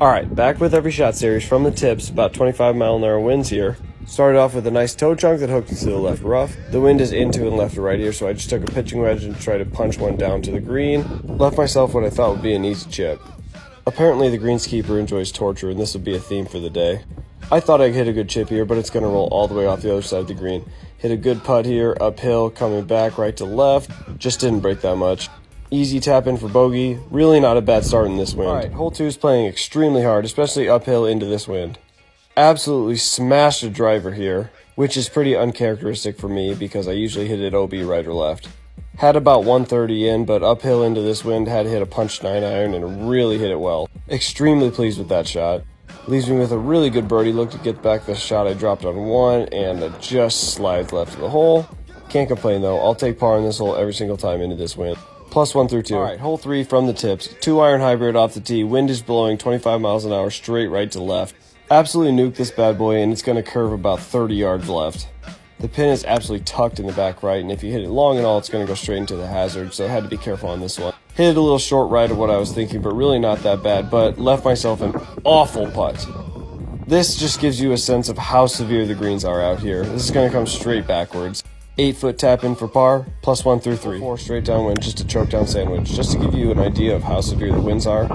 Alright, back with every shot series from the tips, about 25-mile-an-hour winds here. Started off with a nice toe chunk that hooked into the left rough. The wind is into and left to right here, so I just took a pitching wedge and tried to punch one down to the green. Left myself what I thought would be an easy chip. Apparently the greenskeeper enjoys torture, and this would be a theme for the day. I thought I'd hit a good chip here, but it's going to roll all the way off the other side of the green. Hit a good putt here, uphill, coming back right to left. Just didn't break that much. Easy tap in for bogey. Really not a bad start in this wind. Alright, hole 2 is playing extremely hard, especially uphill into this wind. Absolutely smashed a driver here, which is pretty uncharacteristic for me because I usually hit it OB right or left. Had about 130 in, but uphill into this wind had to hit a punch 9-iron and really hit it well. Extremely pleased with that shot. Leaves me with a really good birdie. Look to get back the shot I dropped on 1 and it just slides left of the hole. Can't complain though, I'll take par in this hole every single time into this wind. Plus 1 through 2. Alright, hole 3 from the tips. 2-iron hybrid off the tee. Wind is blowing 25 miles an hour straight right to left. Absolutely nuke this bad boy, and it's going to curve about 30 yards left. The pin is absolutely tucked in the back right, and if you hit it long and all, it's going to go straight into the hazard, so I had to be careful on this one. Hit it a little short right of what I was thinking, but really not that bad, but left myself an awful putt. This just gives you a sense of how severe the greens are out here. This is going to come straight backwards. 8-foot tap in for par, plus 1 through 3. 4 straight downwind, just a choke down sandwich. Just to give you an idea of how severe the winds are,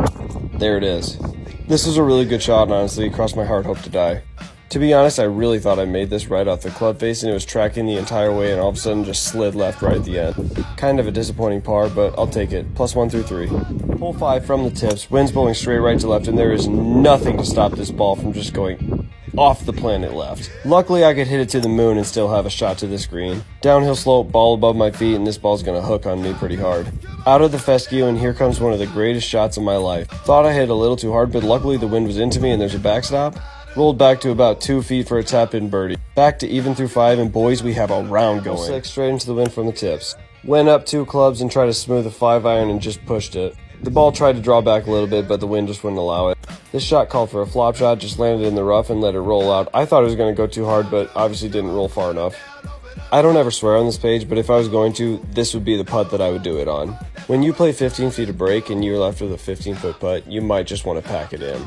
there it is. This was a really good shot, and honestly, it crossed my heart hope to die. To be honest, I really thought I made this right off the club face, and it was tracking the entire way, and all of a sudden just slid left right at the end. Kind of a disappointing par, but I'll take it. Plus 1 through 3. Hole 5 from the tips, winds blowing straight right to left, and there is nothing to stop this ball from just going off the planet left. Luckily, I could hit it to the moon and still have a shot to this green. Downhill slope, ball above my feet, and this ball's gonna hook on me pretty hard. Out of the fescue, and here comes one of the greatest shots of my life. Thought I hit a little too hard, but luckily the wind was into me and there's a backstop. Rolled back to about 2 feet for a tap-in birdie. Back to even through 5, and boys, we have a round going. 6 straight into the wind from the tips. Went up 2 clubs and tried to smooth a 5-iron and just pushed it. The ball tried to draw back a little bit, but the wind just wouldn't allow it. This shot called for a flop shot, just landed in the rough and let it roll out. I thought it was going to go too hard, but obviously didn't roll far enough. I don't ever swear on this page, but if I was going to, this would be the putt that I would do it on. When you play 15 feet of break and you're left with a 15-foot putt, you might just want to pack it in.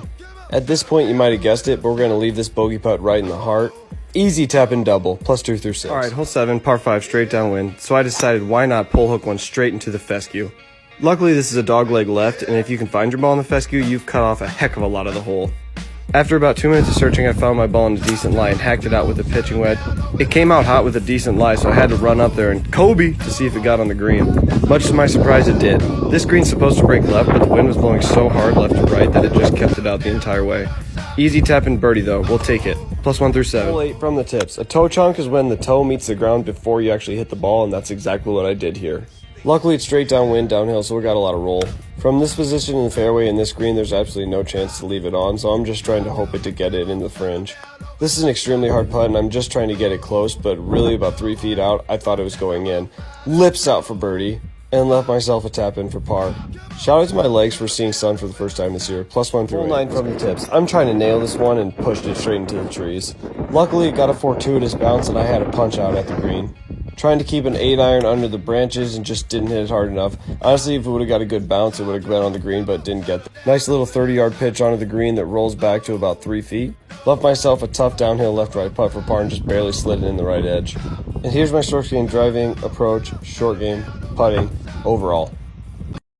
At this point, you might have guessed it, but we're going to leave this bogey putt right in the heart. Easy tap and double, plus 2 through 6. Alright, hole 7, par 5, straight downwind, so I decided why not pull hook one straight into the fescue. Luckily, this is a dogleg left, and if you can find your ball in the fescue, you've cut off a heck of a lot of the hole. After about 2 minutes of searching, I found my ball in a decent lie and hacked it out with a pitching wedge. It came out hot with a decent lie, so I had to run up there and Kobe to see if it got on the green. Much to my surprise, it did. This green's supposed to break left, but the wind was blowing so hard left to right that it just kept it out the entire way. Easy tap and birdie though, we'll take it. Plus 1 through 7. Hole 8 from the tips. A toe chunk is when the toe meets the ground before you actually hit the ball, and that's exactly what I did here. Luckily, it's straight downwind, downhill, so we got a lot of roll. From this position in the fairway and this green, there's absolutely no chance to leave it on, so I'm just trying to hope it to get it in the fringe. This is an extremely hard putt, and I'm just trying to get it close, but really about 3 feet out, I thought it was going in. Lips out for birdie, and left myself a tap in for par. Shout out to my legs for seeing sun for the first time this year. Plus 1 through 8. Hole 9 from the tips. I'm trying to nail this one and pushed it straight into the trees. Luckily, it got a fortuitous bounce, and I had a punch out at the green. Trying to keep an 8-iron under the branches and just didn't hit it hard enough. Honestly, if it would have got a good bounce, it would have been on the green, but didn't get there. Nice little 30-yard pitch onto the green that rolls back to about 3 feet. Left myself a tough downhill left-right putt for par and just barely slid it in the right edge. And here's my short game driving, approach, short game, putting, overall.